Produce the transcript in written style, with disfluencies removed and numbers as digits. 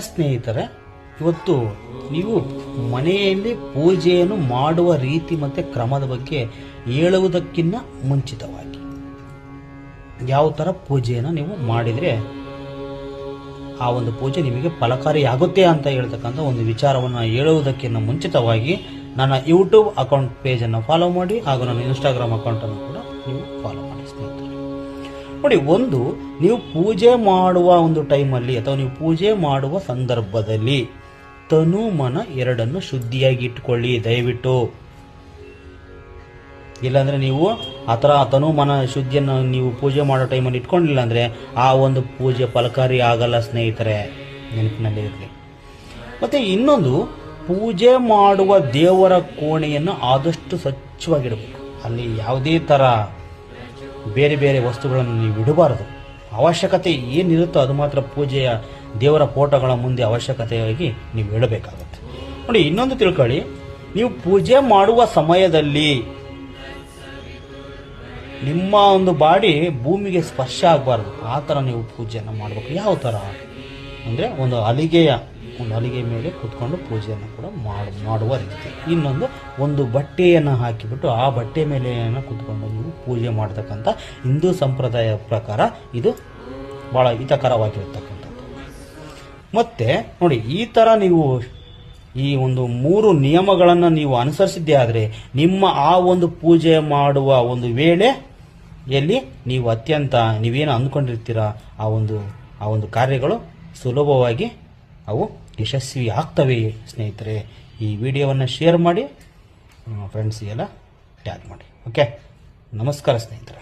ಸ್ನೇಹಿತರೆ, ಇವತ್ತು ನೀವು ಮನೆಯಲ್ಲಿ ಪೂಜೆಯನ್ನು ಮಾಡುವ ರೀತಿ ಮತ್ತು ಕ್ರಮದ ಬಗ್ಗೆ ಹೇಳುವುದಕ್ಕಿಂತ ಮುಂಚಿತವಾಗಿ ಯಾವ ಥರ ಪೂಜೆಯನ್ನು ನೀವು ಮಾಡಿದರೆ ಆ ಒಂದು ಪೂಜೆ ನಿಮಗೆ ಫಲಕಾರಿಯಾಗುತ್ತೆ ಅಂತ ಹೇಳ್ತಕ್ಕಂಥ ಒಂದು ವಿಚಾರವನ್ನು ಹೇಳುವುದಕ್ಕಿಂತ ಮುಂಚಿತವಾಗಿ ನನ್ನ ಯೂಟ್ಯೂಬ್ ಅಕೌಂಟ್ ಪೇಜನ್ನು ಫಾಲೋ ಮಾಡಿ ಹಾಗೂ ನನ್ನ ಇನ್ಸ್ಟಾಗ್ರಾಮ್ ಅಕೌಂಟನ್ನು ಕೂಡ ನೀವು ಫಾಲೋ ಮಾಡಿ ಸ್ನೇಹಿತರೆ. ನೋಡಿ, ಒಂದು ನೀವು ಪೂಜೆ ಮಾಡುವ ಒಂದು ಟೈಮಲ್ಲಿ ಅಥವಾ ನೀವು ಪೂಜೆ ಮಾಡುವ ಸಂದರ್ಭದಲ್ಲಿ ತನು ಮನ ಎರಡನ್ನು ಶುದ್ಧಿಯಾಗಿ ಇಟ್ಕೊಳ್ಳಿ ದಯವಿಟ್ಟು. ಇಲ್ಲಾಂದ್ರೆ ನೀವು ಆ ಥರ ತನು ಮನ ಶುದ್ಧಿಯನ್ನು ನೀವು ಪೂಜೆ ಮಾಡೋ ಟೈಮಲ್ಲಿ ಇಟ್ಕೊಂಡಿಲ್ಲ ಅಂದರೆ ಆ ಒಂದು ಪೂಜೆ ಫಲಕಾರಿ ಆಗಲ್ಲ ಸ್ನೇಹಿತರೆ, ನೆನಪಿನಲ್ಲಿ ಇರಲಿ. ಮತ್ತು ಇನ್ನೊಂದು, ಪೂಜೆ ಮಾಡುವ ದೇವರ ಕೋಣೆಯನ್ನು ಆದಷ್ಟು ಸ್ವಚ್ಛವಾಗಿಡಬೇಕು. ಅಲ್ಲಿ ಯಾವುದೇ ಥರ ಬೇರೆ ಬೇರೆ ವಸ್ತುಗಳನ್ನು ನೀವು ಇಡಬಾರದು. ಅವಶ್ಯಕತೆ ಏನಿರುತ್ತೋ ಅದು ಮಾತ್ರ ಪೂಜೆಯ ದೇವರ ಫೋಟೋಗಳ ಮುಂದೆ ಅವಶ್ಯಕತೆಯಾಗಿ ನೀವು ಇಡಬೇಕಾಗುತ್ತೆ. ನೋಡಿ, ಇನ್ನೊಂದು ತಿಳ್ಕೊಳ್ಳಿ, ನೀವು ಪೂಜೆ ಮಾಡುವ ಸಮಯದಲ್ಲಿ ನಿಮ್ಮ ಒಂದು ಬಾಡಿ ಭೂಮಿಗೆ ಸ್ಪರ್ಶ ಆಗಬಾರ್ದು. ಆ ಥರ ನೀವು ಪೂಜೆಯನ್ನು ಮಾಡಬೇಕು. ಯಾವ ಥರ ಅಂದರೆ ಒಂದು ಹಲಿಗೆ ಮೇಲೆ ಕೂತ್ಕೊಂಡು ಪೂಜೆಯನ್ನು ಕೂಡ ಮಾಡುವ ರೀತಿ. ಇನ್ನೊಂದು, ಒಂದು ಬಟ್ಟೆಯನ್ನು ಹಾಕಿಬಿಟ್ಟು ಆ ಬಟ್ಟೆ ಮೇಲೆ ಕೂತ್ಕೊಂಡು ನೀವು ಪೂಜೆ ಮಾಡತಕ್ಕಂಥ ಹಿಂದೂ ಸಂಪ್ರದಾಯ ಪ್ರಕಾರ ಇದು ಭಾಳ ಹಿತಕರವಾಗಿರ್ತಕ್ಕಂಥದ್ದು. ಮತ್ತು ನೋಡಿ, ಈ ಥರ ನೀವು ಈ ಒಂದು 3 ನಿಯಮಗಳನ್ನು ನೀವು ಅನುಸರಿಸಿದ್ದೇ ಆದರೆ ನಿಮ್ಮ ಆ ಒಂದು ಪೂಜೆ ಮಾಡುವ ಒಂದು ವೇಳೆಯಲ್ಲಿ ನೀವು ನೀವೇನು ಅಂದ್ಕೊಂಡಿರ್ತೀರ ಆ ಒಂದು ಕಾರ್ಯಗಳು ಸುಲಭವಾಗಿ ಅವು ಯಶಸ್ವಿ ಆಗ್ತವೆ ಸ್ನೇಹಿತರೆ. ಈ ವಿಡಿಯೋವನ್ನು ಶೇರ್ ಮಾಡಿ, ಫ್ರೆಂಡ್ಸಿಗೆಲ್ಲ ಟ್ಯಾಗ್ ಮಾಡಿ. ಓಕೆ, ನಮಸ್ಕಾರ ಸ್ನೇಹಿತರೆ.